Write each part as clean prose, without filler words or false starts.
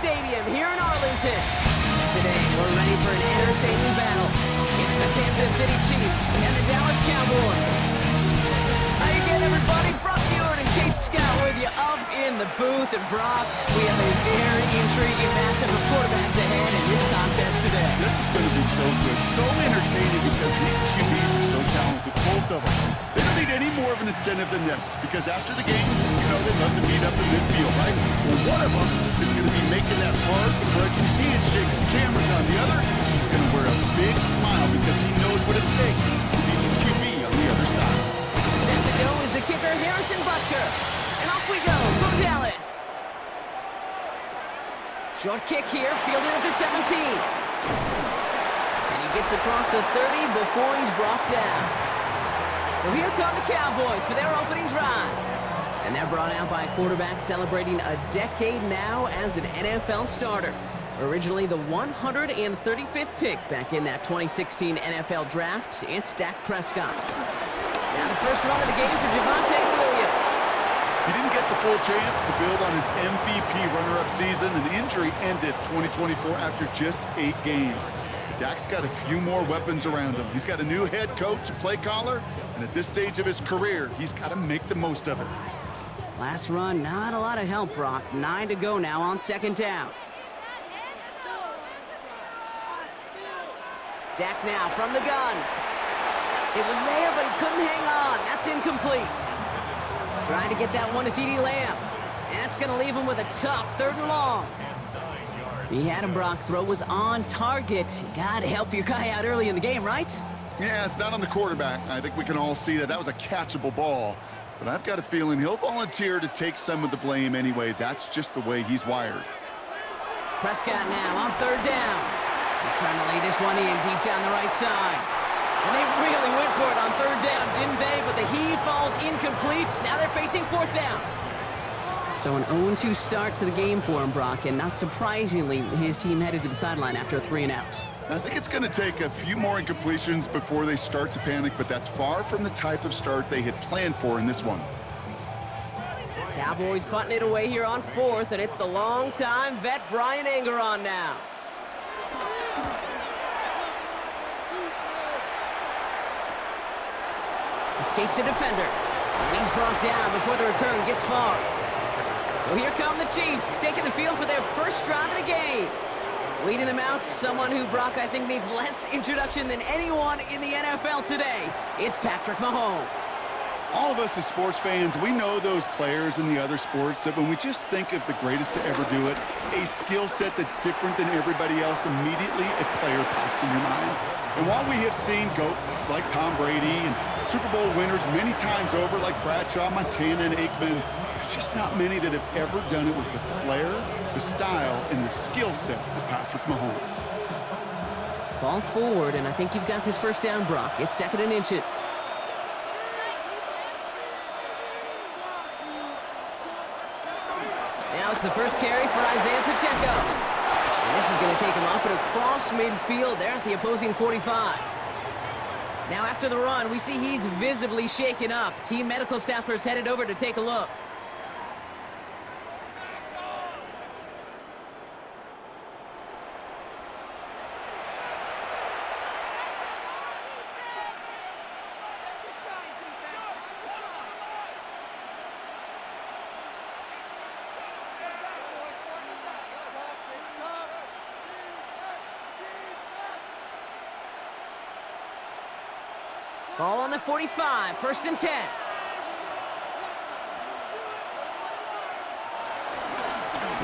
Stadium here in Arlington. Today, we're ready for an entertaining battle. It's the Kansas City Chiefs and the Dallas Cowboys. How you getting, everybody? Brock Ewart and Kate Scott with you up in the booth. And Brock, we have a very intriguing matchup of quarterbacks ahead in this contest today. This is going to be so good, so entertaining because these QBs are so talented, both of them. They don't need any more of an incentive than this because after the game, they love to meet up in midfield, right? Well, one of them is going to be making that hard-grudging handshake with cameras on. The other is going to wear a big smile because he knows what it takes to beat the QB on the other side. Set to go is the kicker, Harrison Butker. And off we go from Dallas. Short kick here, fielded at the 17. And he gets across the 30 before he's brought down. So here come the Cowboys for their opening drive. And they're brought out by a quarterback celebrating a decade now as an NFL starter. Originally the 135th pick back in that 2016 NFL Draft, it's Dak Prescott. Now the first run of the game for Javonte Williams. He didn't get the full chance to build on his MVP runner-up season. An injury ended 2024 after just 8 games. Dak's got a few more weapons around him. He's got a new head coach, play caller, and at this stage of his career, he's got to make the most of it. Last run, not a lot of help, Brock. 9 to go now on second down. Dak now from the gun. It was there, but he couldn't hang on. That's incomplete. Trying to get that one to CeeDee Lamb. And that's going to leave him with a tough 3rd and long. He had him, Brock. Throw was on target. You got to help your guy out early in the game, right? Yeah, it's not on the quarterback. I think we can all see that that was a catchable ball. But I've got a feeling he'll volunteer to take some of the blame anyway. That's just the way he's wired. Prescott now on 3rd down. He's trying to lay this one in deep down the right side. And they really went for it on 3rd down, didn't they? But the heave falls incomplete. Now they're facing 4th down. So an 0-2 start to the game for him, Brock. And not surprisingly, his team headed to the sideline after a 3-and-out. I think it's going to take a few more incompletions before they start to panic, but that's far from the type of start they had planned for in this one. Cowboys punting it away here on 4th, and it's the long-time vet Brian Engeron now. Escapes a defender. And he's brought down before the return gets far. So here come the Chiefs, taking the field for their first drive of the game. Leading them out, someone who, Brock, I think needs less introduction than anyone in the NFL today. It's Patrick Mahomes. All of us as sports fans, we know those players in the other sports that when we just think of the greatest to ever do it, a skill set that's different than everybody else, immediately a player pops in your mind. And while we have seen GOATs like Tom Brady and Super Bowl winners many times over like Bradshaw, Montana, and Aikman, there's just not many that have ever done it with the flair, the style, and the skill set of Patrick Mahomes. Fall forward, and I think you've got this first down, Brock. It's 2nd and inches. Now it's the first carry for Isaiah Pacheco. And this is going to take him up and across midfield there at the opposing 45. Now after the run, we see he's visibly shaken up. Team medical staffers headed over to take a look. Ball on the 45, 1st and 10.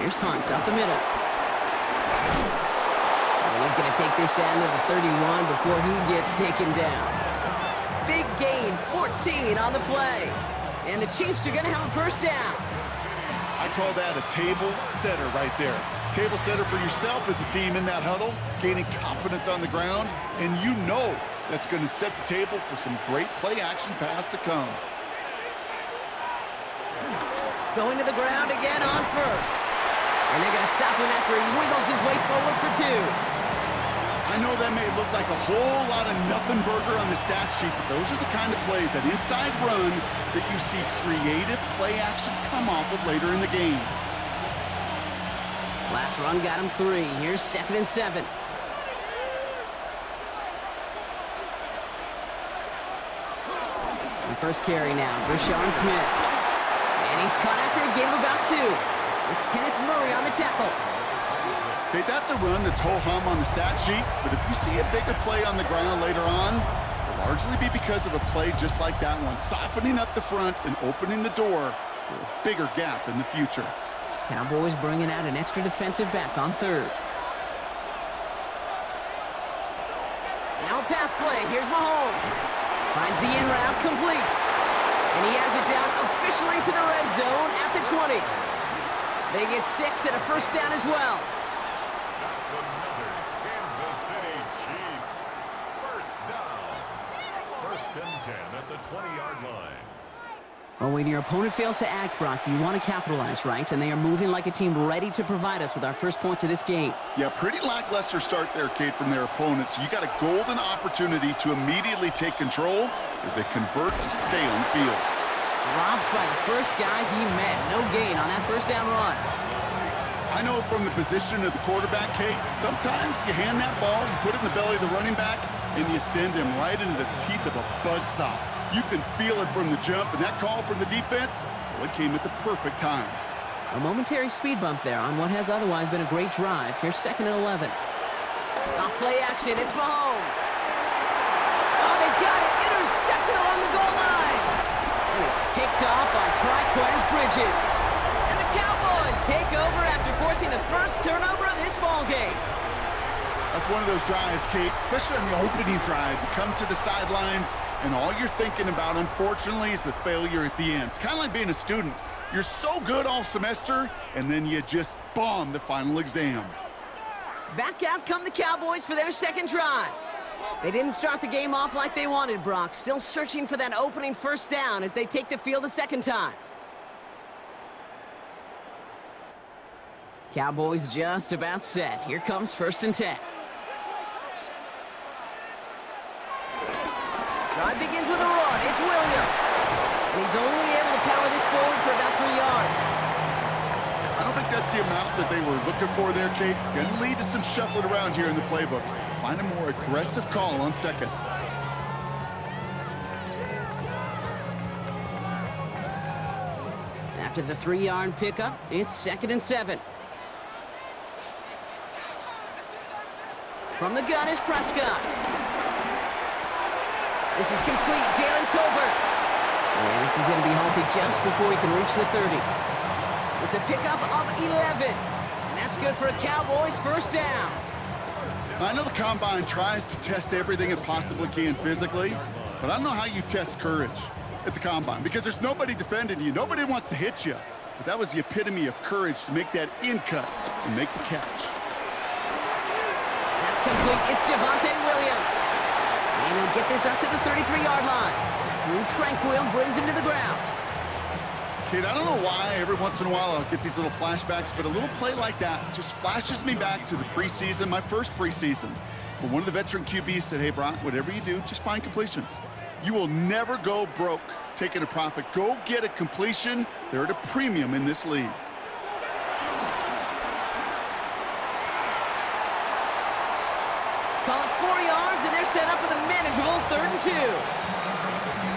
Here's Hunt up the middle. And he's going to take this down to the 31 before he gets taken down. Big gain, 14 on the play. And the Chiefs are going to have a first down. I call that a table setter right there. Table setter for yourself as a team in that huddle, gaining confidence on the ground, and you know that's going to set the table for some great play-action pass to come. Going to the ground again on 1st. And they're going to stop him after he wiggles his way forward for 2. I know that may look like a whole lot of nothing burger on the stat sheet, but those are the kind of plays, that inside run, that you see creative play-action come off of later in the game. Last run got him 3. Here's 2nd and 7. And first carry now, Rashawn Smith. And he's caught after a gain of about 2. It's Kenneth Murray on the tackle. Okay, that's a run that's ho-hum on the stat sheet, but if you see a bigger play on the ground later on, it'll largely be because of a play just like that one, softening up the front and opening the door for a bigger gap in the future. Cowboys bringing out an extra defensive back on 3rd. Now a pass play. Here's Mahomes. Finds the in route complete. And he has it down officially to the red zone at the 20. They get 6 and a first down as well. That's another Kansas City Chiefs first down. 1st and 10 at the 20-yard line. Well, when your opponent fails to act, Brock, you want to capitalize, right? And they are moving like a team ready to provide us with our first points of this game. Yeah, pretty lackluster start there, Kate, from their opponents. You got a golden opportunity to immediately take control as they convert to stay on the field. Dropped by the first guy he met. No gain on that first down run. I know from the position of the quarterback, Kate, sometimes you hand that ball, you put it in the belly of the running back, and you send him right into the teeth of a buzzsaw. You can feel it from the jump, and that call from the defense, well, it came at the perfect time. A momentary speed bump there on what has otherwise been a great drive. Here's 2nd and 11. Off play action, it's Mahomes. Oh, they got it. Intercepted along the goal line. And it's picked off by Triquez Bridges. And the Cowboys take over after forcing the first turnover of this ballgame. That's one of those drives, Kate, especially on the opening drive. You come to the sidelines, and all you're thinking about, unfortunately, is the failure at the end. It's kind of like being a student. You're so good all semester, and then you just bomb the final exam. Back out come the Cowboys for their 2nd drive. They didn't start the game off like they wanted, Brock. Still searching for that opening first down as they take the field a 2nd time. Cowboys just about set. Here comes 1st and 10. Drive begins with a run. It's Williams. And he's only able to power this forward for about 3 yards. I don't think that's the amount that they were looking for there, Kate. Going to lead to some shuffling around here in the playbook. Find a more aggressive call on 2nd. After the 3-yard pickup, it's 2nd and 7. From the gun is Prescott. This is complete. Jalen Tolbert. And this is going to be halted just before he can reach the 30. It's a pickup of 11. And that's good for a Cowboys first down. I know the Combine tries to test everything it possibly can physically, but I don't know how you test courage at the Combine because there's nobody defending you. Nobody wants to hit you. But that was the epitome of courage to make that in cut and make the catch. That's complete. It's Javonte Williams. And he'll get this up to the 33-yard line. Drew Tranquill brings him to the ground. Kate, I don't know why every once in a while I'll get these little flashbacks, but a little play like that just flashes me back to the preseason, my first preseason. But one of the veteran QBs said, hey, Brock, whatever you do, just find completions. You will never go broke taking a profit. Go get a completion. They're at a premium in this league. Call it 4 yards, and they're set up with a manageable 3rd and 2.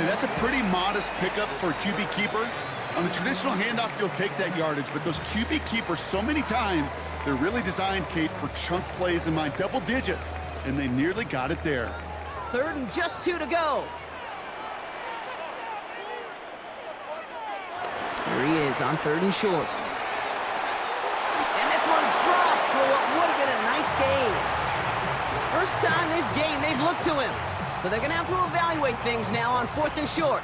And that's a pretty modest pickup for a QB keeper. On the traditional handoff, you'll take that yardage, but those QB keepers, so many times, they're really designed, Kate, for chunk plays in my double digits, and they nearly got it there. 3rd and just 2 to go. Here he is on 3rd and short. And this one's dropped for what would have been a nice gain. First time this game they've looked to him. So they're going to have to evaluate things now on 4th and short.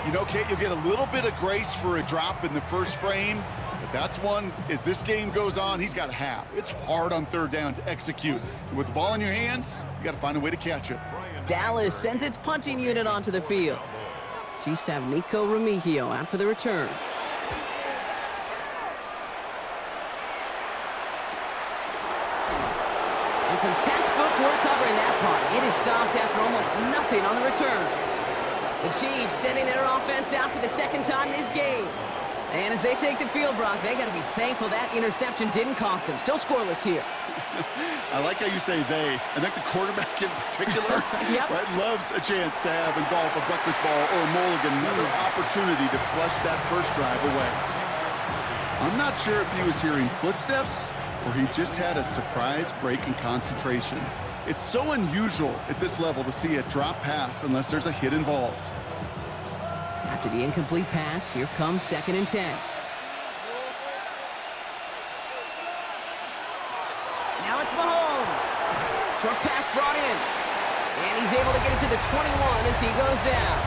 You know, Kate, you'll get a little bit of grace for a drop in the first frame, but that's one, as this game goes on, he's got to have. It's hard on 3rd down to execute. And with the ball in your hands, you got to find a way to catch it. Dallas sends its punting unit onto the field. Chiefs have Nico Remigio out for the return. And some textbook work covering that punt. It is stopped after almost nothing on the return. The Chiefs sending their offense out for the 2nd time this game. And as they take the field, Brock, they got to be thankful that interception didn't cost them. Still scoreless here. I like how you say they. I think the quarterback in particular Yep. right, loves a chance to have in golf a breakfast ball or a mulligan, another opportunity to flush that first drive away. I'm not sure if he was hearing footsteps or he just had a surprise break in concentration. It's so unusual at this level to see a drop pass unless there's a hit involved. After the incomplete pass, here comes 2nd and 10. Now it's Mahomes. Short pass brought in. And he's able to get it to the 21 as he goes down.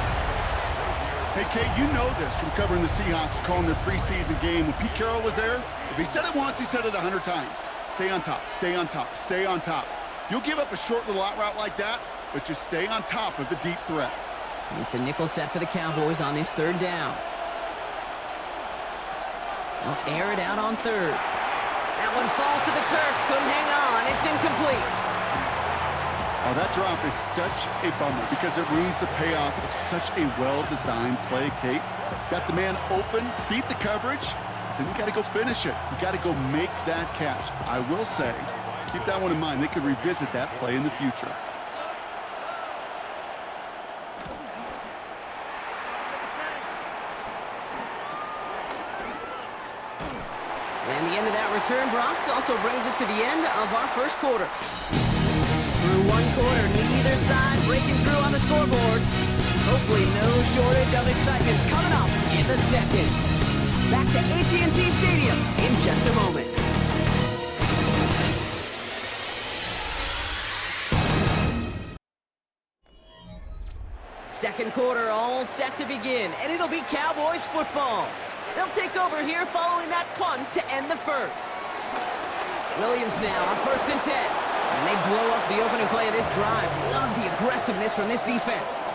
Hey, Kate, you know this from covering the Seahawks, calling their preseason game. When Pete Carroll was there, if he said it once, he said it 100 times. Stay on top, stay on top, stay on top. You'll give up a short little out route like that, but just stay on top of the deep threat. It's a nickel set for the Cowboys on this 3rd down. They'll air it out on 3rd. That one falls to the turf. Couldn't hang on. It's incomplete. Oh, that drop is such a bummer because it ruins the payoff of such a well-designed play, Kate. Got the man open, beat the coverage, then you got to go finish it. You got to go make that catch. I will say, keep that one in mind. They could revisit that play in the future. And the end of that return, Brock, also brings us to the end of our first quarter. Through one quarter, neither side breaking through on the scoreboard. Hopefully no shortage of excitement coming up in the second. Back to AT&T Stadium in just a moment. Second quarter all set to begin, and it'll be Cowboys football. They'll take over here following that punt to end the first. Williams now on 1st and 10. And they blow up the opening play of this drive. Love the aggressiveness from this defense.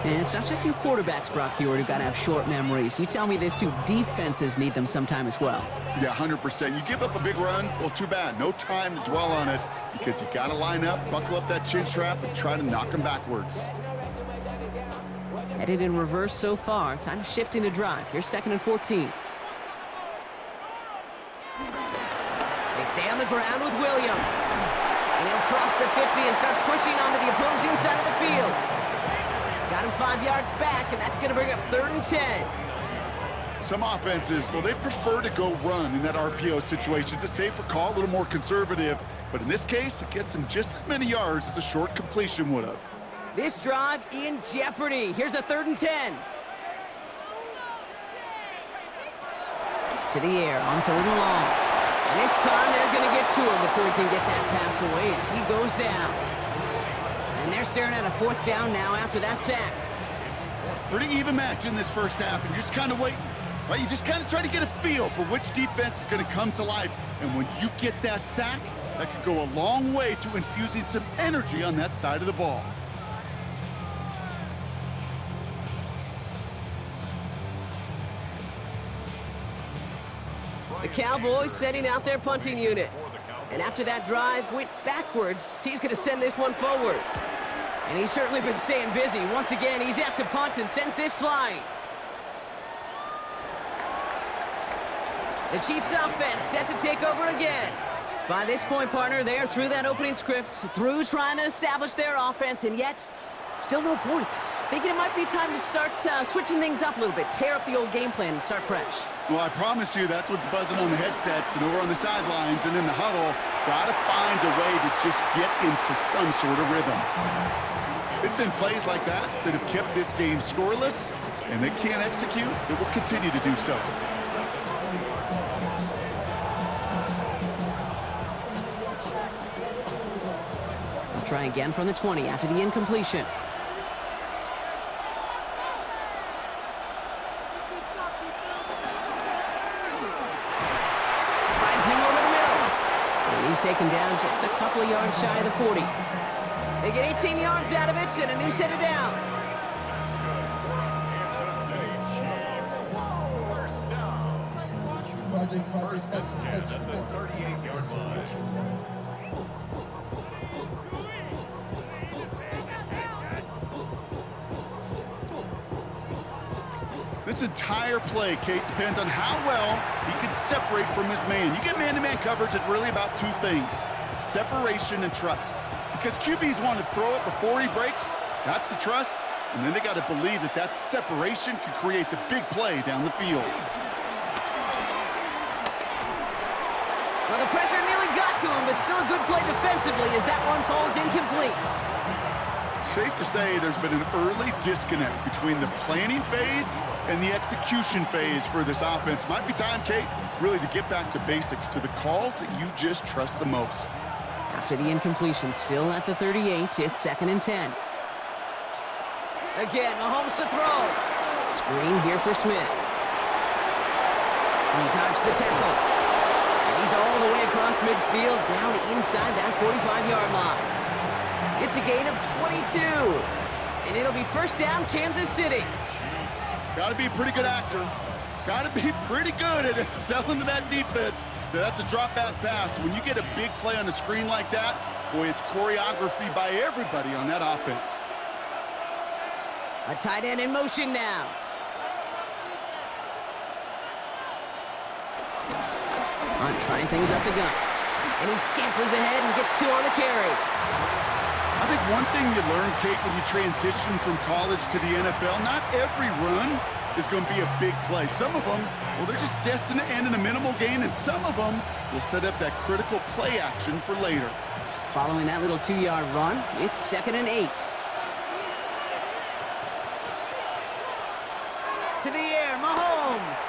And it's not just you quarterbacks, Brock Hewitt, who got to have short memories. You tell me this too, defenses need them sometime as well. Yeah, 100%. You give up a big run, well, too bad. No time to dwell on it because you got to line up, buckle up that chin strap, and try to knock them backwards. Headed in reverse so far. Time to shift into drive. Here's 2nd and 14. They stay on the ground with Williams. And he'll cross the 50 and start pushing onto the opposing side of the field. Got him 5 yards back, and that's going to bring up 3rd and 10. Some offenses, well, they prefer to go run in that RPO situation. It's a safer call, a little more conservative. But in this case, it gets them just as many yards as a short completion would have. This drive in jeopardy. Here's a 3rd and 10. To the air on 3rd and long. And this time they're going to get to him before he can get that pass away as he goes down. And they're staring at a 4th down now after that sack. Pretty even match in this first half, and you're just kind of waiting. Right? You just kind of try to get a feel for which defense is going to come to life. And when you get that sack, that could go a long way to infusing some energy on that side of the ball. The Cowboys setting out their punting unit. And after that drive went backwards, he's going to send this one forward. And he's certainly been staying busy. Once again, he's out to punt and sends this flying. The Chiefs offense set to take over again. By this point, partner, they are through that opening script, through trying to establish their offense, and yet still no points. Thinking it might be time to start switching things up a little bit, tear up the old game plan and start fresh. Well, I promise you that's what's buzzing on the headsets and over on the sidelines and in the huddle. Got to find a way to just get into some sort of rhythm. It's been plays like that that have kept this game scoreless, and they can't execute. They will continue to do so. They'll try again from the 20 after the incompletion. He's taken down just a couple of yards shy of the 40. They get 18 yards out of it and a new set of downs. Kansas City Chiefs. First down. First and 10 at the 38-yard line. This entire play, Kate, depends on how well he can separate from his man. You get man-to-man coverage, it's really about two things, separation and trust. Because QBs want to throw it before he breaks, that's the trust, and then they got to believe that that separation can create the big play down the field. Well, the pressure nearly got to him, but still a good play defensively as that one falls incomplete. Safe to say there's been an early disconnect between the planning phase and the execution phase for this offense. Might be time, Kate, really to get back to basics, to the calls that you just trust the most. After the incompletion, still at the 38, it's 2nd and 10. Again, Mahomes to throw. Screen here for Smith. He dodged the tackle. And he's all the way across midfield, down inside that 45-yard line. It's a gain of 22. And it'll be first down, Kansas City. Got to be a pretty good actor. Got to be pretty good at selling to that defense. That's a drop-back pass. When you get a big play on the screen like that, boy, it's choreography by everybody on that offense. A tight end in motion now. Hunt trying things up the gut. And he scampers ahead and gets 2 on the carry. I think one thing you learn, Kate, when you transition from college to the NFL, not every run is going to be a big play. Some of them, well, they're just destined to end in a minimal gain, and some of them will set up that critical play action for later. Following that little 2-yard run, it's 2nd and 8. To the air, Mahomes.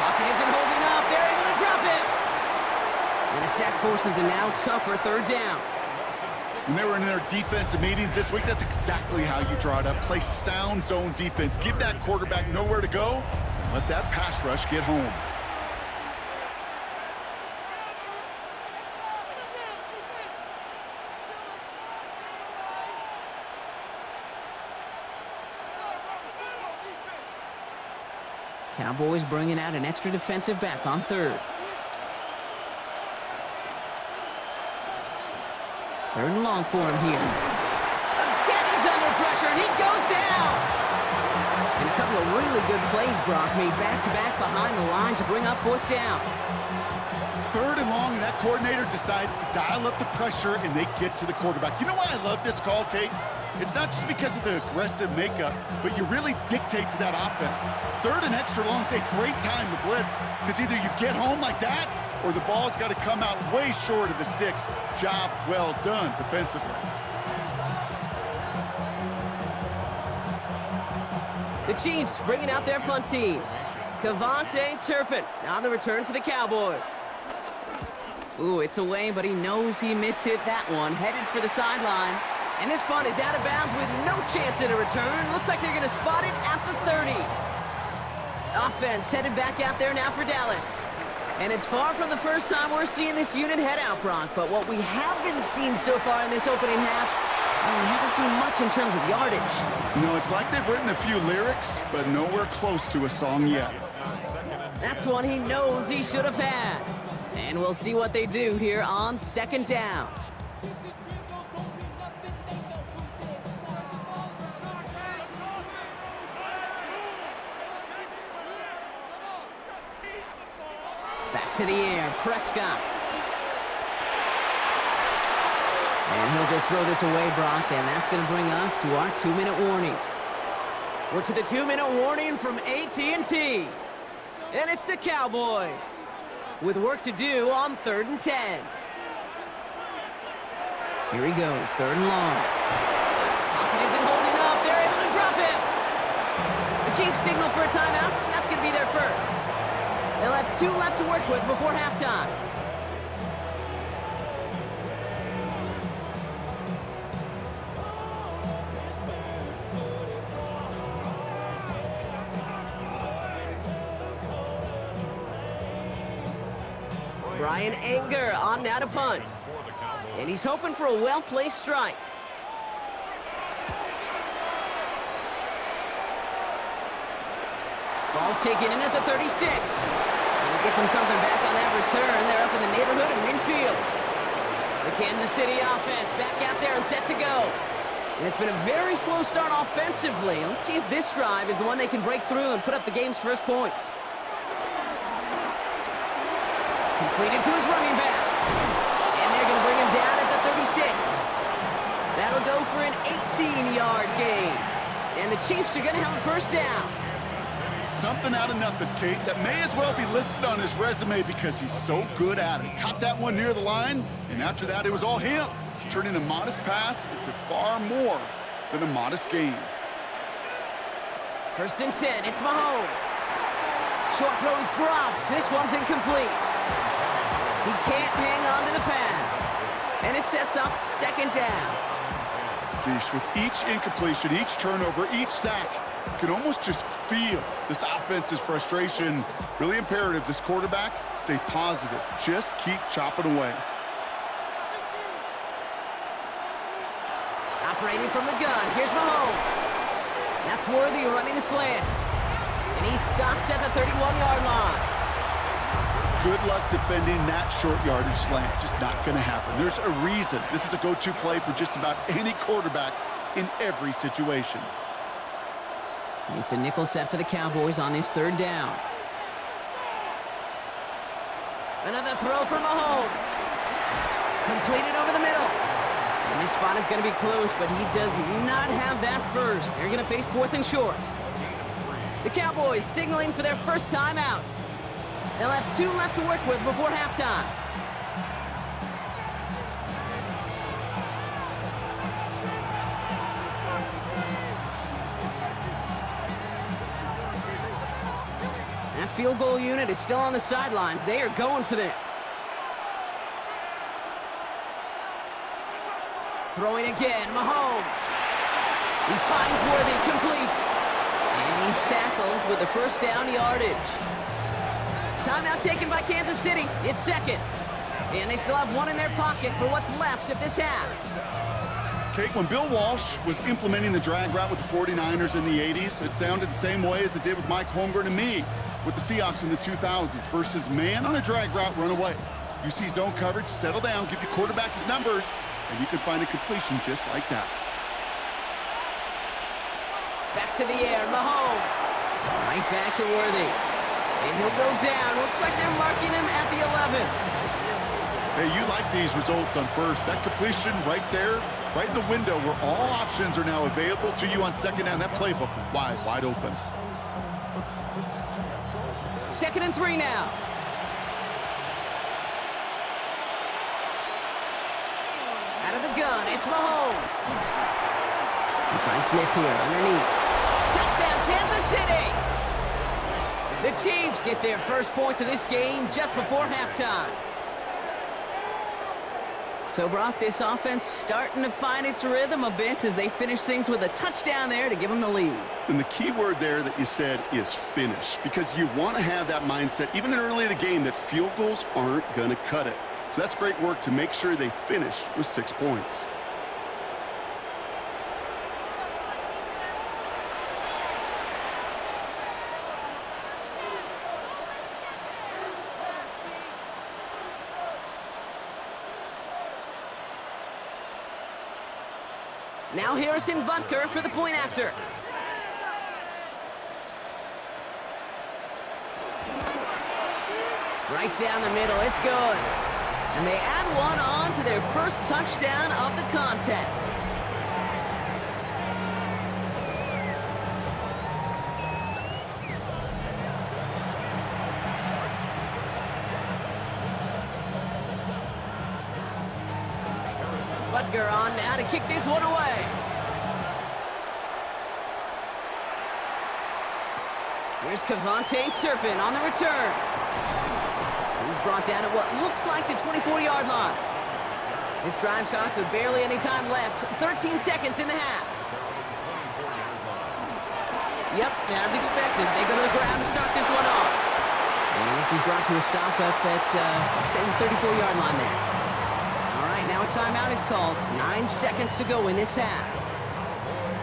Pocket isn't holding up. They're able to drop it. And a sack forces a now tougher 3rd down. When they were in their defensive meetings this week, that's exactly how you draw it up. Play sound zone defense. Give that quarterback nowhere to go. And let that pass rush get home. Cowboys bringing out an extra defensive back on 3rd. 3rd and long for him here. Again, he's under pressure, and he goes down. And a couple of really good plays, Brock, made back-to-back behind the line to bring up 4th down. 3rd and long, and that coordinator decides to dial up the pressure, and they get to the quarterback. You know why I love this call, Kate? It's not just because of the aggressive makeup, but you really dictate to that offense. 3rd and extra long is a great time to blitz, because either you get home like that, or the ball's got to come out way short of the sticks. Job well done defensively. The Chiefs bringing out their punt team. Cavante Turpin on the return for the Cowboys. Ooh, it's away, but he knows he mishit that one. Headed for the sideline. And this punt is out of bounds with no chance at a return. Looks like they're going to spot it at the 30. Offense headed back out there now for Dallas. And it's far from the first time we're seeing this unit head out, Brock. But what we haven't seen so far in this opening half, we haven't seen much in terms of yardage. No, it's like they've written a few lyrics, but nowhere close to a song yet. That's one he knows he should have had. And we'll see what they do here on 2nd down. Back to the air, Prescott. And he'll just throw this away, Brock, and that's going to bring us to our 2-minute warning. We're to the 2-minute warning from AT&T. And it's the Cowboys with work to do on 3rd and 10. Here he goes, 3rd and long. Pocket isn't holding up. They're able to drop him. The Chiefs signal for a timeout. That's going to be their first. They'll have 2 left to work with before halftime. Brian Anger on now to punt. And he's hoping for a well-placed strike. Ball taken in at the 36. And he gets him something back on that return. They're up in the neighborhood of midfield. The Kansas City offense back out there and set to go. And it's been a very slow start offensively. Let's see if this drive is the one they can break through and put up the game's first points. Completed to his running back. And they're going to bring him down at the 36. That'll go for an 18-yard gain. And the Chiefs are going to have a first down. Something out of nothing, Kate, that may as well be listed on his resume because he's so good at it. Caught that one near the line, and after that, it was all him. Turning a modest pass into far more than a modest gain. First and 10, it's Mahomes. Short throw is dropped. This one's incomplete. He can't hang on to the pass. And it sets up second down. Geez, with each incompletion, each turnover, each sack, you can almost just feel this offense's frustration. Really imperative this quarterback stay positive. Just keep chopping away. Operating from the gun, here's Mahomes. That's Worthy running the slant. And he's stopped at the 31-yard line. Good luck defending that short yardage slant. Just not going to happen. There's a reason this is a go-to play for just about any quarterback in every situation. It's a nickel set for the Cowboys on this third down. Another throw from Mahomes. Completed over the middle. And this spot is going to be close, but he does not have that first. They're going to face fourth and short. The Cowboys signaling for their first time out. They'll have 2 left to work with before halftime. That field goal unit is still on the sidelines. They are going for this. Throwing again, Mahomes. He finds Worthy, complete. And he's tackled with the first down yardage. Timeout taken by Kansas City. It's second. And they still have one in their pocket for what's left of this half. Kate, when Bill Walsh was implementing the drag route with the 49ers in the 80s, it sounded the same way as it did with Mike Holmgren and me with the Seahawks in the 2000s versus man on a drag route, run away. You see zone coverage, settle down, give your quarterback his numbers, and you can find a completion just like that. Back to the air, Mahomes. Right back to Worthy. And he'll go down. Looks like they're marking him at the 11. Hey, you like these results on first. That completion right there, right in the window where all options are now available to you on second down. That playbook wide open. 2nd and 3 now. Out of the gun, it's Mahomes. He finds Smith here underneath. Touchdown, Kansas City! The Chiefs get their first points of this game just before halftime. So, Brock, this offense starting to find its rhythm a bit as they finish things with a touchdown there to give them the lead. And the key word there that you said is finish, because you want to have that mindset, even early in the game, that field goals aren't going to cut it. So that's great work to make sure they finish with 6 points. Now Harrison Butker for the point after. Right down the middle, it's good. And they add one on to their first touchdown of the contest. Butker on now to kick this one away. Here's Kevontae Turpin on the return. He's brought down at what looks like the 24-yard line. This drive starts with barely any time left. 13 seconds in the half. Yep, as expected, they go to the ground to start this one off. And this is brought to a stop up at, let's say, the 34-yard line there. All right, now a timeout is called. 9 seconds to go in this half.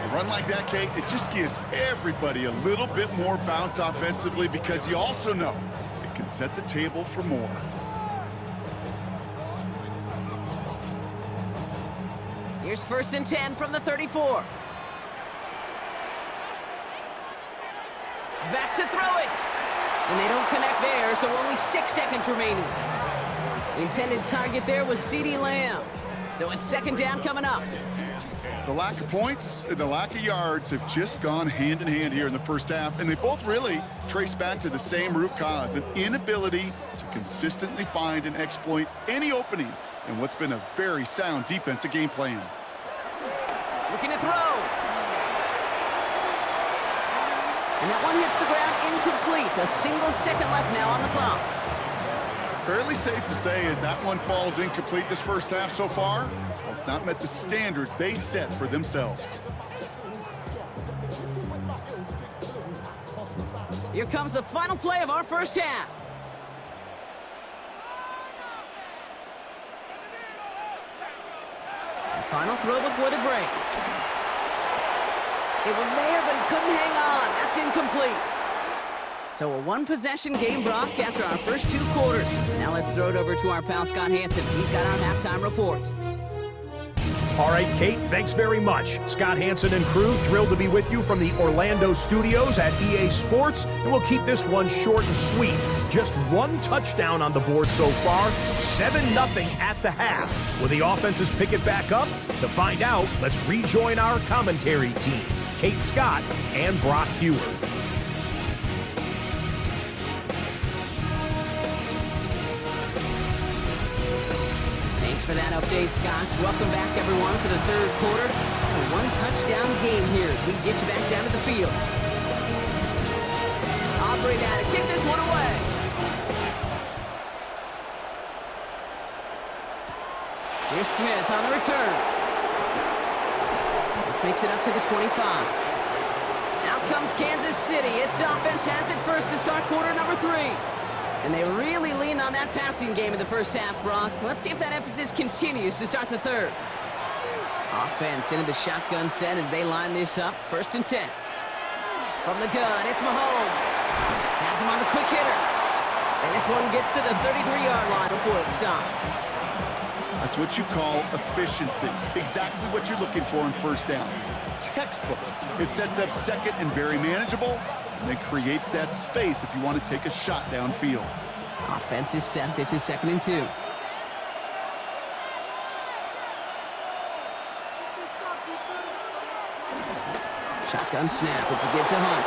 A run like that, Kate, it just gives everybody a little bit more bounce offensively because you also know it can set the table for more. Here's 1st and 10 from the 34. Back to throw it. And they don't connect there, so only 6 seconds remaining. The intended target there was CeeDee Lamb. So it's 2nd down coming up. The lack of points and the lack of yards have just gone hand in hand here in the first half, and they both really trace back to the same root cause, an inability to consistently find and exploit any opening in what's been a very sound defensive game plan. Looking to throw. And that one hits the ground incomplete. A single second left now on the clock. Fairly safe to say as that one falls incomplete this first half so far, well, it's not met the standard they set for themselves. Here comes the final play of our first half. And final throw before the break. It was there, but he couldn't hang on. That's incomplete. So a one-possession game, Brock, after our first 2 quarters. Now let's throw it over to our pal Scott Hanson. He's got our halftime report. All right, Kate, thanks very much. Scott Hanson and crew, thrilled to be with you from the Orlando studios at EA Sports. And we'll keep this one short and sweet. Just 1 touchdown on the board so far, 7-0 at the half. Will the offenses pick it back up? To find out, let's rejoin our commentary team, Kate Scott and Brock Hewer. For that update, Scott. Welcome back, everyone, for the 3rd quarter. A 1-touchdown game here as we get you back down to the field. Aubrey now to kick this one away. Here's Smith on the return. This makes it up to the 25. Out comes Kansas City. Its offense has it first to start quarter number 3. And they really lean on that passing game in the first half, Brock. Let's see if that emphasis continues to start the 3rd. Offense into the shotgun set as they line this up. 1st and 10. From the gun, it's Mahomes. Has him on the quick hitter. And this one gets to the 33-yard line before it's stopped. That's what you call efficiency. Exactly what you're looking for in first down. Textbook. It sets up 2nd and very manageable. And it creates that space if you want to take a shot downfield. Offense is set. This is 2nd and 2. Shotgun snap. It's a give to Hunt.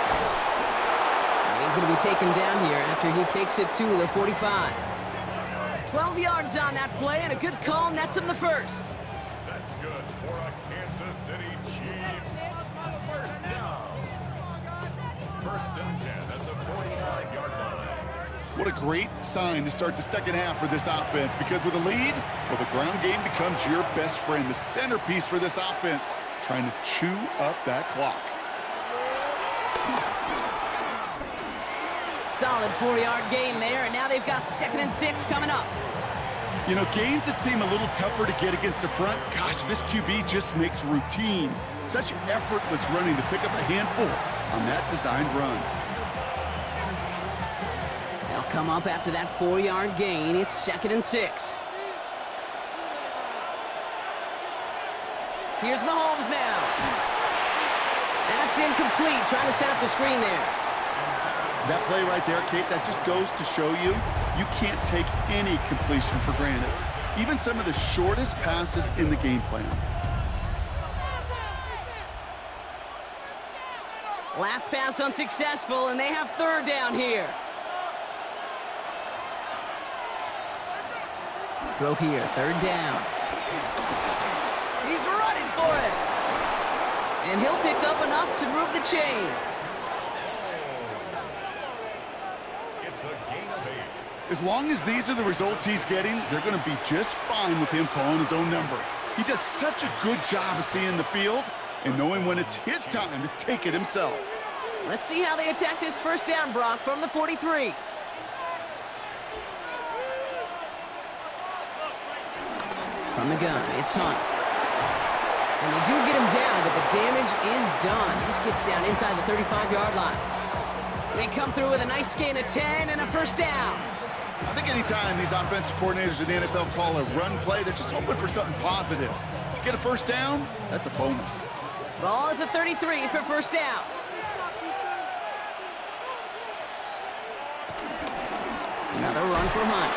And he's going to be taken down here after he takes it to the 45. 12 yards on that play, and a good call nets him the 1st. That's good for a Kansas City Chiefs. First down. 1st and 10 at the 49-yard line. What a great sign to start the second half for this offense, because with a lead, well, the ground game becomes your best friend, the centerpiece for this offense, trying to chew up that clock. Solid 4-yard gain there, and now they've got 2nd and 6 coming up. You know, gains that seem a little tougher to get against a front, gosh, this QB just makes routine. Such effortless running to pick up a handful on that designed run. They'll come up after that 4-yard gain. It's 2nd and 6. Here's Mahomes now. That's incomplete, trying to set up the screen there. That play right there, Kate, that just goes to show you can't take any completion for granted. Even some of the shortest passes in the game plan. Last pass unsuccessful, and they have 3rd down here. Throw here, 3rd down. He's running for it. And he'll pick up enough to move the chains. It's a gain of 8. As long as these are the results he's getting, they're going to be just fine with him calling his own number. He does such a good job of seeing the field and knowing when it's his time to take it himself. Let's see how they attack this 1st down, Brock, from the 43. From the gun, it's Hunt. And they do get him down, but the damage is done. This gets down inside the 35-yard line. They come through with a nice gain of 10 and a 1st down. I think anytime these offensive coordinators in the NFL call a run play, they're just hoping for something positive. get a first down, that's a bonus. Ball at the 33 for first down. Another run for Hunt.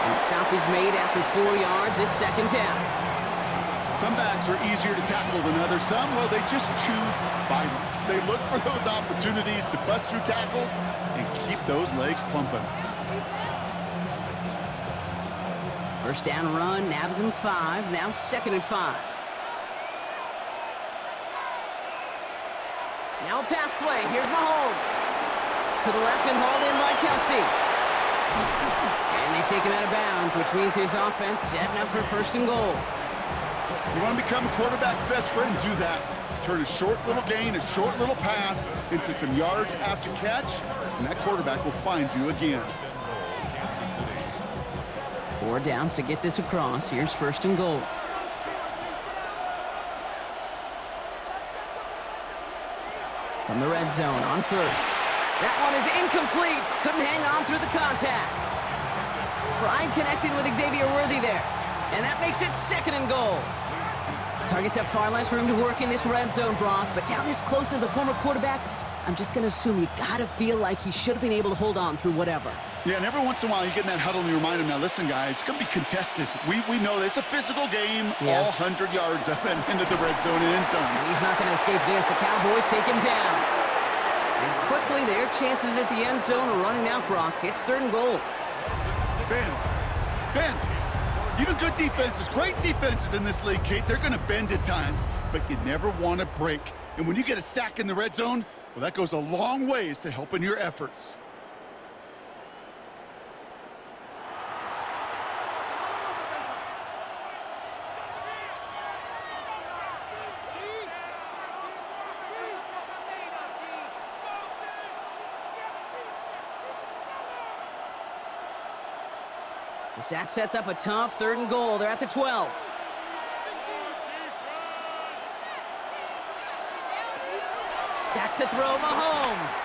And the stop is made after 4 yards. It's second down. Some backs are easier to tackle than others. Some, well, they just choose violence. They look for those opportunities to bust through tackles and keep those legs pumping. First down run, nabs him 5. Now second and 5. Now a pass play. Here's Mahomes. To the left and hauled in by Kelsey. And they take him out of bounds, which means his offense setting up for first and goal. You want to become a quarterback's best friend, do that. Turn a short little gain, a short little pass into some yards after catch, and that quarterback will find you again. 4 downs to get this across. Here's first and goal. From the red zone on first. That one is incomplete. Couldn't hang on through the contact. Pride connecting with Xavier Worthy there. And that makes it second and goal. Targets have far less room to work in this red zone, Brock, but down this close as a former quarterback, I'm just going to assume you got to feel like he should have been able to hold on through whatever. Yeah, and every once in a while you get in that huddle and you remind him, now listen, guys, it's going to be contested. We know this. It's a physical game, all 100 yards up and into the red zone and end zone. And he's not going to escape this. The Cowboys take him down. And quickly, their chances at the end zone are running out, Brock. It's third and goal. Bend. Even good defenses, great defenses in this league, Kate, they're going to bend at times, but you never want to break. And when you get a sack in the red zone, well, that goes a long ways to helping your efforts. The sack sets up a tough third and goal. They're at the 12. Back to throw, Mahomes.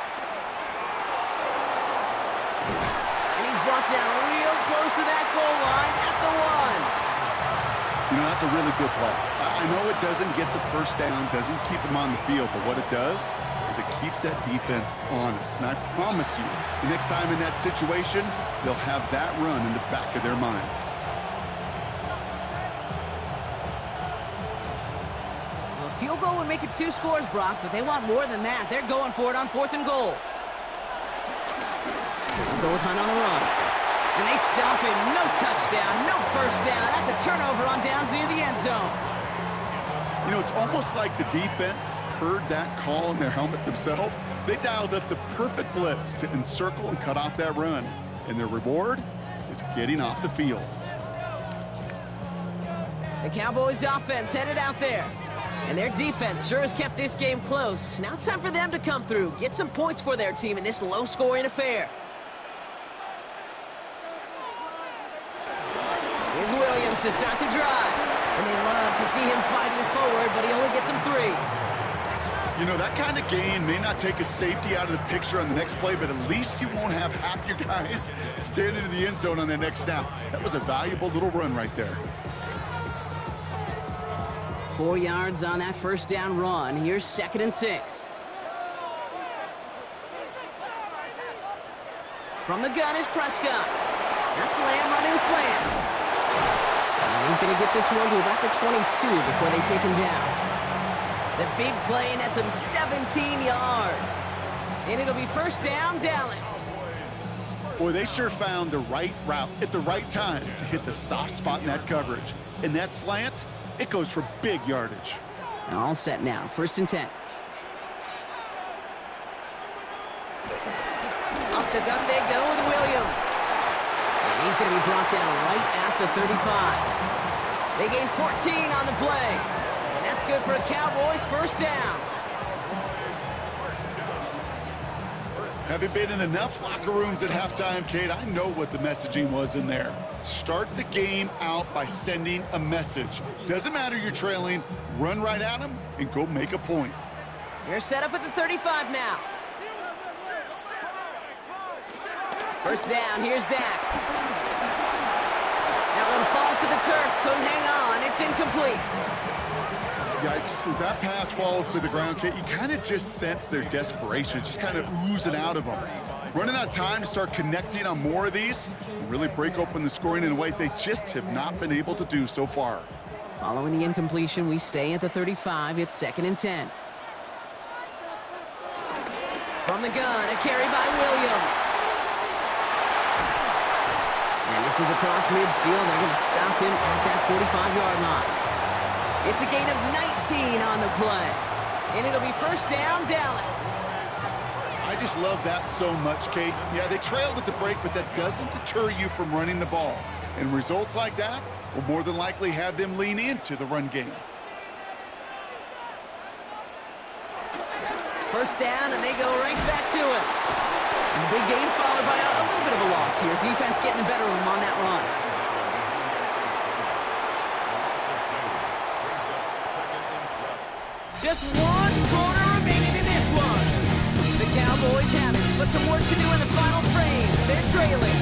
And he's brought down real close to that goal line at the 1. You know, that's a really good play. I know it doesn't get the first down, doesn't keep them on the field, but what it does is it keeps that defense honest. And I promise you, the next time in that situation, they'll have that run in the back of their minds. Well, a field goal would make it 2 scores, Brock, but they want more than that. They're going for it on 4th and goal. Go with Hunt on the run. And they stop him. No touchdown, no first down. That's a turnover on downs near the end zone. You know, it's almost like the defense heard that call in their helmet themselves. They dialed up the perfect blitz to encircle and cut off that run. And their reward is getting off the field. The Cowboys offense headed out there. And their defense sure has kept this game close. Now it's time for them to come through, get some points for their team in this low-scoring affair. Here's Williams to start the drive. And they love to see him fighting forward, but he only gets him 3. You know, that kind of gain may not take a safety out of the picture on the next play, but at least you won't have half your guys standing in the end zone on their next snap. That was a valuable little run right there. 4 yards on that first down run. Here's 2nd and 6. From the gun is Prescott. That's Lamb running the slant. And he's going to get this one to about the 22 before they take him down. The big play nets him 17 yards. And it'll be first down, Dallas. Boy, they sure found the right route at the right time to hit the soft spot in that coverage. And that slant, it goes for big yardage. All set now, 1st and 10. Up the gut they go with Williams. And he's going to be brought down right at the 35. They gain 14 on the play. And that's good for a Cowboys first down. Having been in enough locker rooms at halftime, Kate, I know what the messaging was in there. Start the game out by sending a message. Doesn't matter you're trailing, run right at them and go make a point. You're set up at the 35 now. First down, here's Dak. That one falls to the turf. Couldn't hang on. It's incomplete. Yikes. As that pass falls to the ground, Kate, you kind of just sense their desperation, just kind of oozing out of them. Running out of time to start connecting on more of these and really break open the scoring in a way they just have not been able to do so far. Following the incompletion, we stay at the 35. It's 2nd and 10. From the gun, a carry by Williams. And this is across midfield. They're going to stop him at that 45-yard line. It's a gain of 19 on the play. And it'll be 1st down, Dallas. I just love that so much, Kate. Yeah, they trailed at the break, but that doesn't deter you from running the ball. And results like that will more than likely have them lean into the run game. 1st down, and they go right back to it. And the big gain followed by a little bit of a loss here. Defense getting the better of them on that run. Just 1 quarter remaining in this one. The Cowboys have it, but some work to do in the final frame. They're trailing.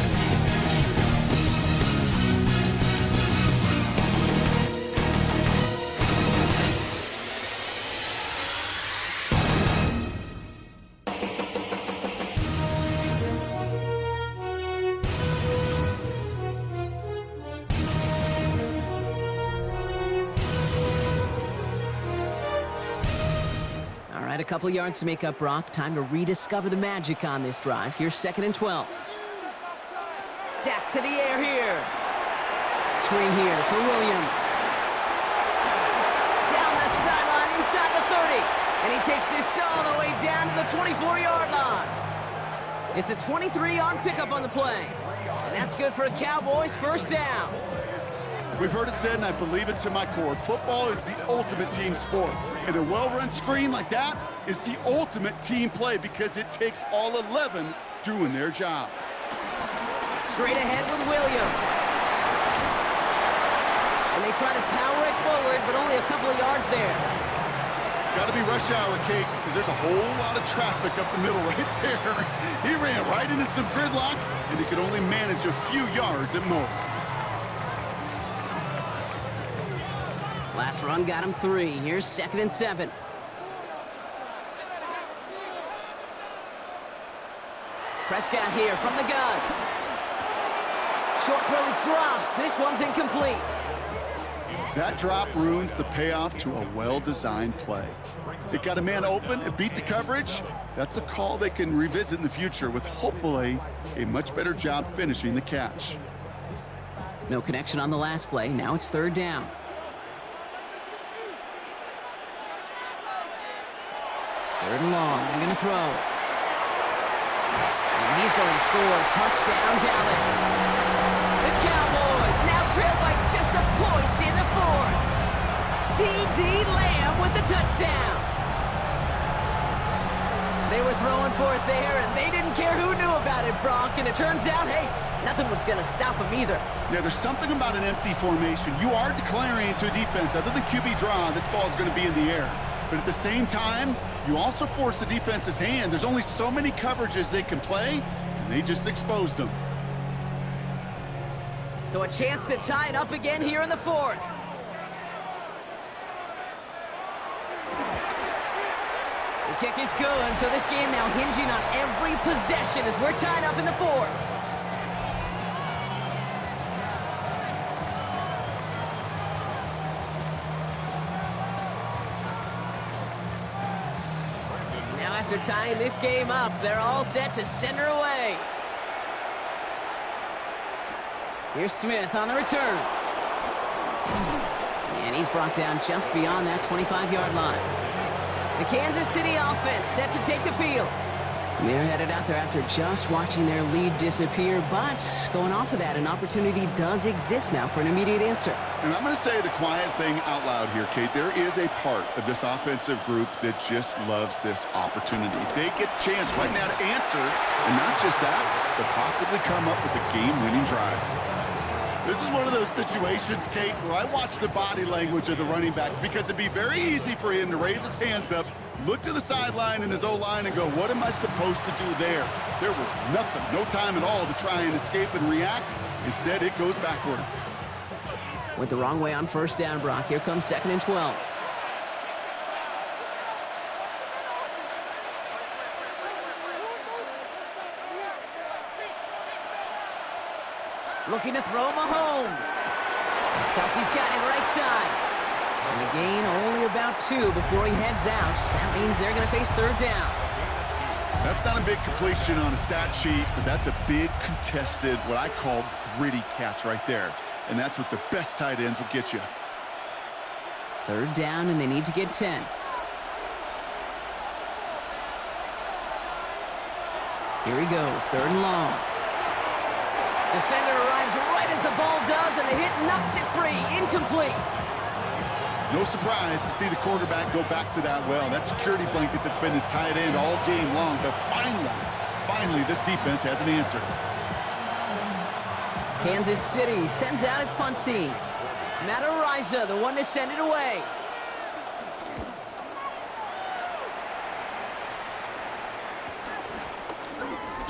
A couple yards to make up, Brock. Time to rediscover the magic on this drive. Here's 2nd and 12. Dak to the air here. Screen here for Williams. Down the sideline inside the 30. And he takes this all the way down to the 24-yard line. It's a 23-yard pickup on the play. And that's good for a Cowboys 1st down. We've heard it said, and I believe it to my core, football is the ultimate team sport. And a well-run screen like that is the ultimate team play because it takes all 11 doing their job. Straight ahead with Williams. And they try to power it forward, but only a couple of yards there. Got to be rush hour, Kate, because there's a whole lot of traffic up the middle right there. He ran right into some gridlock, and he could only manage a few yards at most. Last run got him 3. Here's 2nd and 7. Prescott here from the gun. Short throw is dropped. This one's incomplete. That drop ruins the payoff to a well-designed play. It got a man open, it beat the coverage. That's a call they can revisit in the future with hopefully a much better job finishing the catch. No connection on the last play. Now it's 3rd down. Third and long. I'm going to throw. And he's going to score. Touchdown, Dallas. The Cowboys now trail by just a point in the 4th. C.D. Lamb with the touchdown. They were throwing for it there, and they didn't care who knew about it, Brock. And it turns out, hey, nothing was going to stop them either. Yeah, there's something about an empty formation. You are declaring to a defense, other than QB draw, this ball is going to be in the air. But at the same time, you also force the defense's hand. There's only so many coverages they can play, and they just exposed them. So a chance to tie it up again here in the 4th. The kick is good, so this game now hinging on every possession as we're tied up in the 4th. After tying this game up, they're all set to send her away. Here's Smith on the return. And he's brought down just beyond that 25-yard line. The Kansas City offense set to take the field. And they're headed out there after just watching their lead disappear, but going off of that, an opportunity does exist now for an immediate answer. And I'm going to say the quiet thing out loud here, Kate. There is a part of this offensive group that just loves this opportunity. They get the chance right now to answer, and not just that, but possibly come up with a game-winning drive. This is one of those situations, Kate, where I watch the body language of the running back because it'd be very easy for him to raise his hands up, look to the sideline in his O-line and go, what am I supposed to do there? There was nothing, no time at all to try and escape and react. Instead, it goes backwards. Went the wrong way on first down, Brock. Here comes 2nd and 12. Looking to throw Mahomes. Kelsey's got him right side. And the gain only about 2 before he heads out. That means they're going to face 3rd down. That's not a big completion on a stat sheet, but that's a big contested, what I call gritty catch right there. And that's what the best tight ends will get you. 3rd down, and they need to get 10. Here he goes, 3rd and long. Defender arrives right as the ball does, and the hit knocks it free. Incomplete. No surprise to see the quarterback go back to that well. That security blanket that's been his tight end all game long. But finally, this defense has an answer. Kansas City sends out its punt team. Matt Ariza, the one to send it away.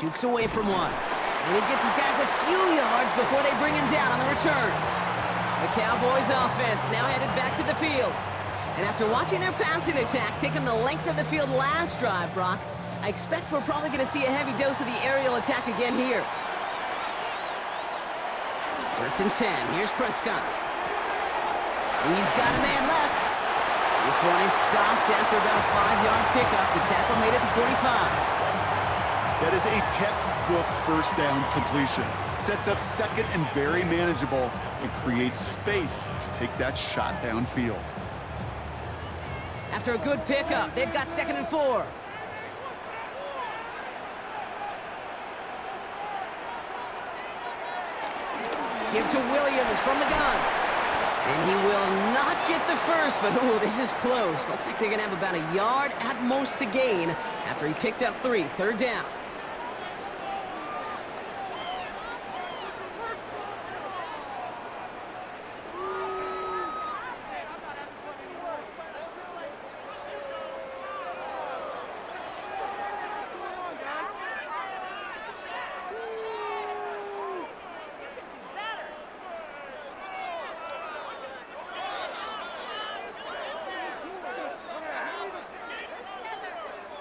Jukes away from one. And he gets his guys a few yards before they bring him down on the return. The Cowboys offense now headed back to the field. And after watching their passing attack take them the length of the field last drive, Brock, I expect we're probably going to see a heavy dose of the aerial attack again here. 1st and 10. Here's Prescott. He's got a man left. This one is stopped after about a 5-yard pickup. The tackle made it to 45. That is a textbook first down completion. Sets up 2nd and very manageable and creates space to take that shot downfield. After a good pickup, they've got 2nd and 4. Give to Williams from the gun. And he will not get the first, but ooh, this is close. Looks like they're going to have about a yard at most to gain after he picked up 3. 3rd down.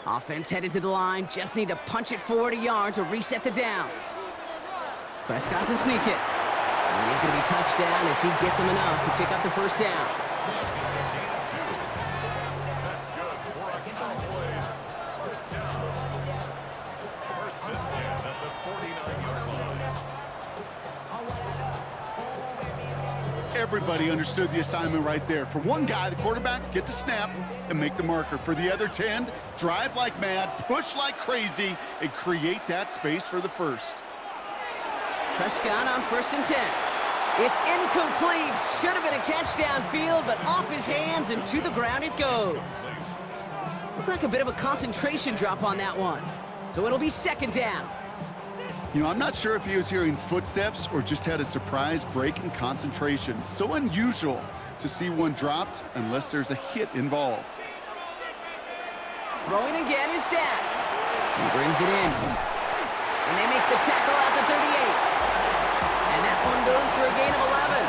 Offense headed to the line. Just need to punch it forward a yard to reset the downs. Prescott to sneak it. And he's going to be touched down as he gets him enough to pick up the 1st down. That's good for a Cowboys 1st down. 1st and 10 at the 49-yard line. Everybody understood the assignment right there. For one guy, the quarterback, get the snap and make the marker. For the other 10, drive like mad, push like crazy, and create that space for the 1st. Prescott on 1st and 10. It's incomplete. Should have been a catch downfield, but off his hands and to the ground it goes. Looked like a bit of a concentration drop on that one. So it'll be 2nd down. You know, I'm not sure if he was hearing footsteps or just had a surprise break in concentration. So unusual to see one dropped unless there's a hit involved. Throwing again is Dak. He brings it in. And they make the tackle at the 38. And that one goes for a gain of 11.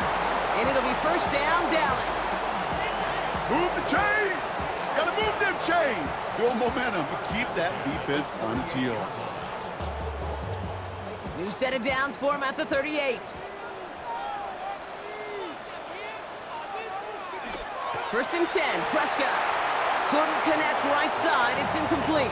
And it'll be 1st down, Dallas. Move the chains! Gotta move them chains! Build momentum, but keep that defense on its heels. New set of downs for him at the 38. 1st and 10, Prescott. Couldn't connect right side, it's incomplete.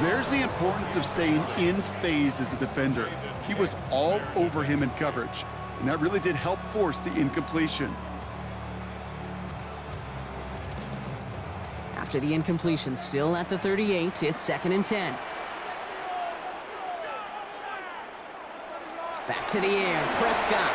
There's the importance of staying in phase as a defender. He was all over him in coverage, and that really did help force the incompletion. After the incompletion, still at the 38, it's 2nd and 10. Back to the air, Prescott.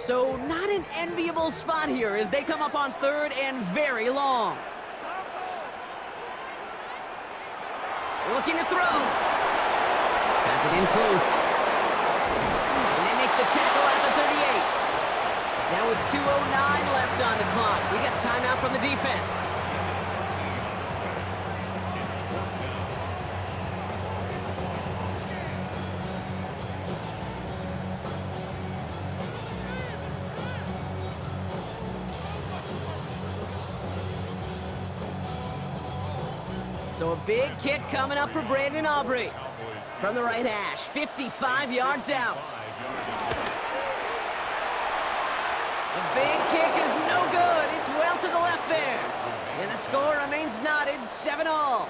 So not an enviable spot here as they come up on third and very long. Looking to throw. Has it in close. And they make the tackle at the 38. Now with 2:09 left on the clock, we got a timeout from the defense. So a big kick coming up for Brandon Aubrey. From the right hash, 55 yards out. The big kick is no good. It's well to the left there. And the score remains knotted, 7-all.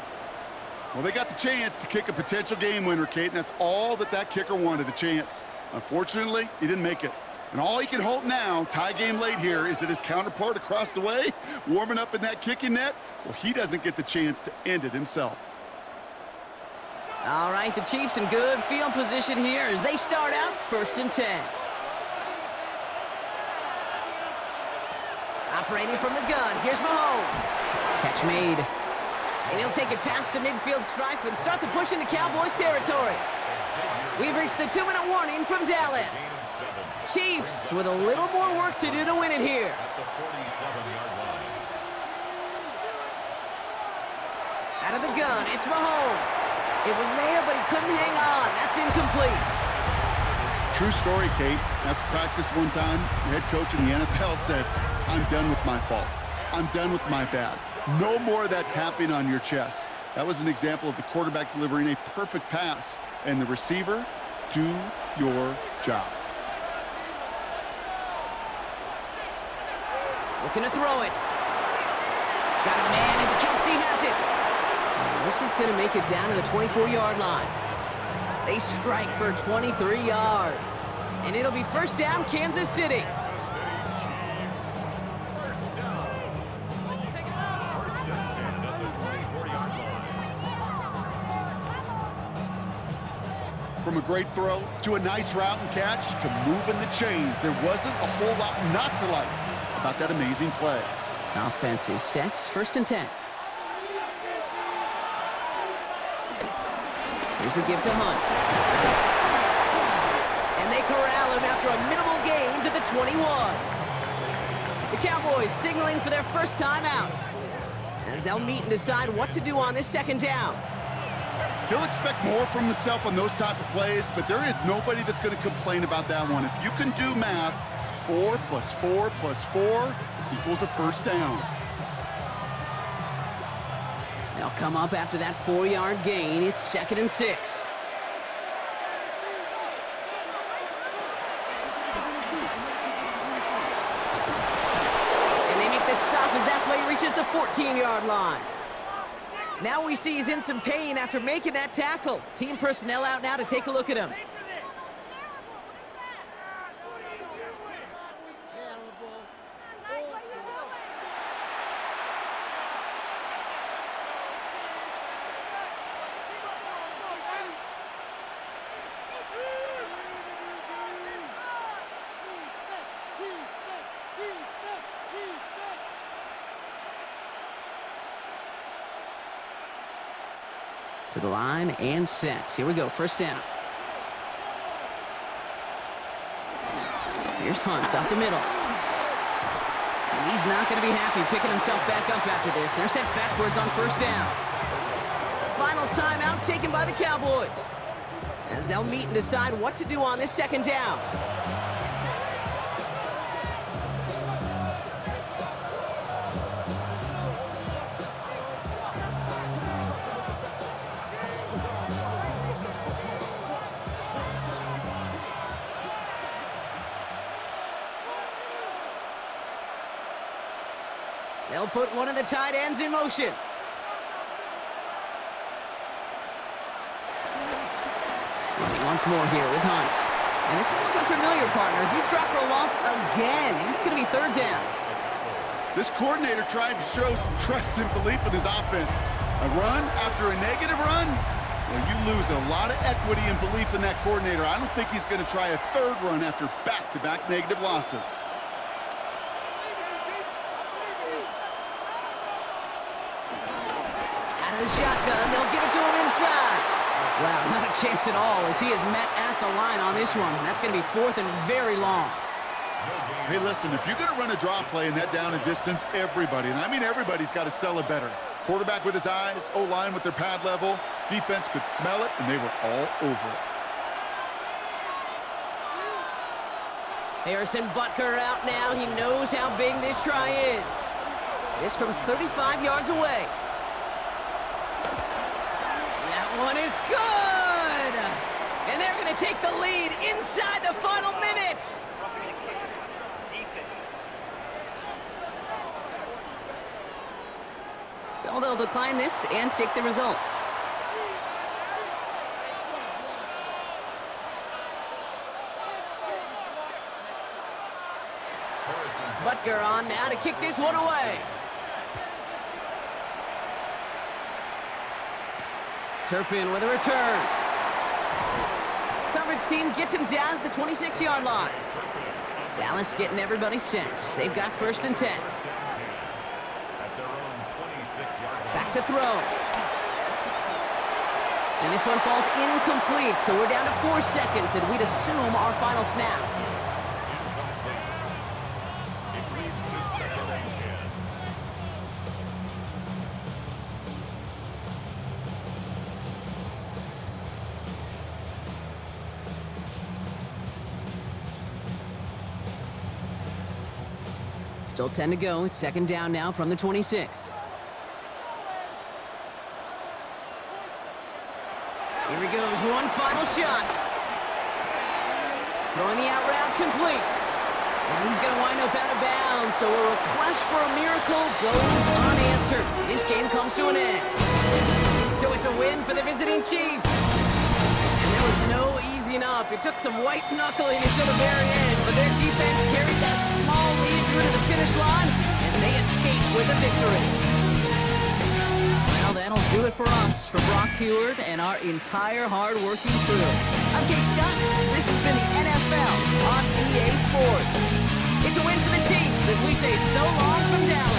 Well, they got the chance to kick a potential game winner, Kate, and that's all that kicker wanted, a chance. Unfortunately, he didn't make it. And all he can hope now, tie game late here, is that his counterpart across the way, warming up in that kicking net, well, he doesn't get the chance to end it himself. All right, the Chiefs in good field position here as they start out 1st and 10. Operating from the gun, here's Mahomes. Catch made. And he'll take it past the midfield stripe and start the push into Cowboys territory. We've reached the 2-minute warning from Dallas. Chiefs with a little more work to do to win it here. Out of the gun, it's Mahomes. It was there, but he couldn't hang on. That's incomplete. True story, Kate. After practice one time, the head coach in the NFL said, "I'm done with my fault. I'm done with my bad. No more of that tapping on your chest." That was an example of the quarterback delivering a perfect pass. And the receiver, do your job. Looking to throw it. Got a man, and Kelsey has it. And this is going to make it down to the 24-yard line. They strike for 23 yards. And it'll be 1st down, Kansas City. From a great throw to a nice route and catch to moving the chains, there wasn't a whole lot not to like about that amazing play. Offense is set, 1st and 10. Here's a give to Hunt. And they corral him after a minimal gain to the 21. The Cowboys signaling for their first time out, as they'll meet and decide what to do on this 2nd down. He'll expect more from himself on those type of plays, but there is nobody that's going to complain about that one. If you can do math, 4 + 4 + 4 equals a 1st down. They'll come up after that 4-yard gain. It's 2nd and 6. And they make this stop as that play reaches the 14-yard line. Now we see he's in some pain after making that tackle. Team personnel out now to take a look at him. To the line and set. Here we go, 1st down. Here's Hunt up the middle. And he's not going to be happy picking himself back up after this. They're sent backwards on 1st down. Final timeout taken by the Cowboys, as they'll meet and decide what to do on this 2nd down. They'll put one of the tight ends in motion. Running once more here with Hunt. And this is looking familiar, partner. He's dropped for a loss again. It's going to be 3rd down. This coordinator tried to show some trust and belief in his offense. A run after a negative run, Well, you lose a lot of equity and belief in that coordinator. I don't think he's going to try a third run after back-to-back negative losses. Out of the shotgun, they'll give it to him inside. Wow, not a chance at all as he is met at the line on this one. That's going to be 4th and very long. Hey, listen, if you're going to run a draw play and that down and distance, everybody, and I mean everybody's got to sell it better. Quarterback with his eyes, O-line with their pad level. Defense could smell it, and they were all over it. Harrison Butker out now. He knows how big this try is. This from 35 yards away. That one is good! And they're going to take the lead inside the final minute. So they'll decline this and take the results. Butker on now to kick this one away. Turpin with a return. Coverage team gets him down at the 26-yard line. Dallas getting everybody set. They've got 1st and 10. Back to throw. And this one falls incomplete, so we're down to 4 seconds, and we'd assume our final snap. It leads to 2nd and 10. Still 10 to go. It's 2nd down now from the 26. Here he goes, one final shot. Throwing the out route complete. And he's going to wind up out of bounds, so a request for a miracle goes unanswered. This game comes to an end. So it's a win for the visiting Chiefs. And there was no easing up. It took some white knuckling until the very end, but their defense carried that small lead through to the finish line as they escape with a victory. Well, that'll do it for us, for Brock Heward and our entire hard-working crew. I'm Kate Scott. This has been the NFL on EA Sports. It's a win for the Chiefs as we say so long from Dallas.